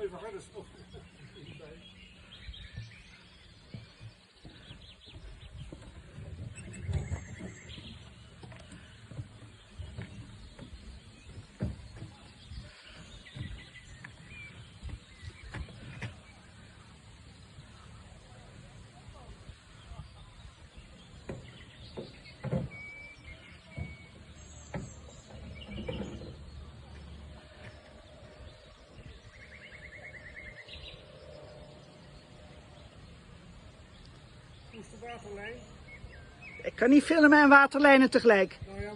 even harder stoppen. Hoe is de waterlijn? Ik kan niet filmen en waterlijnen tegelijk. Nou ja,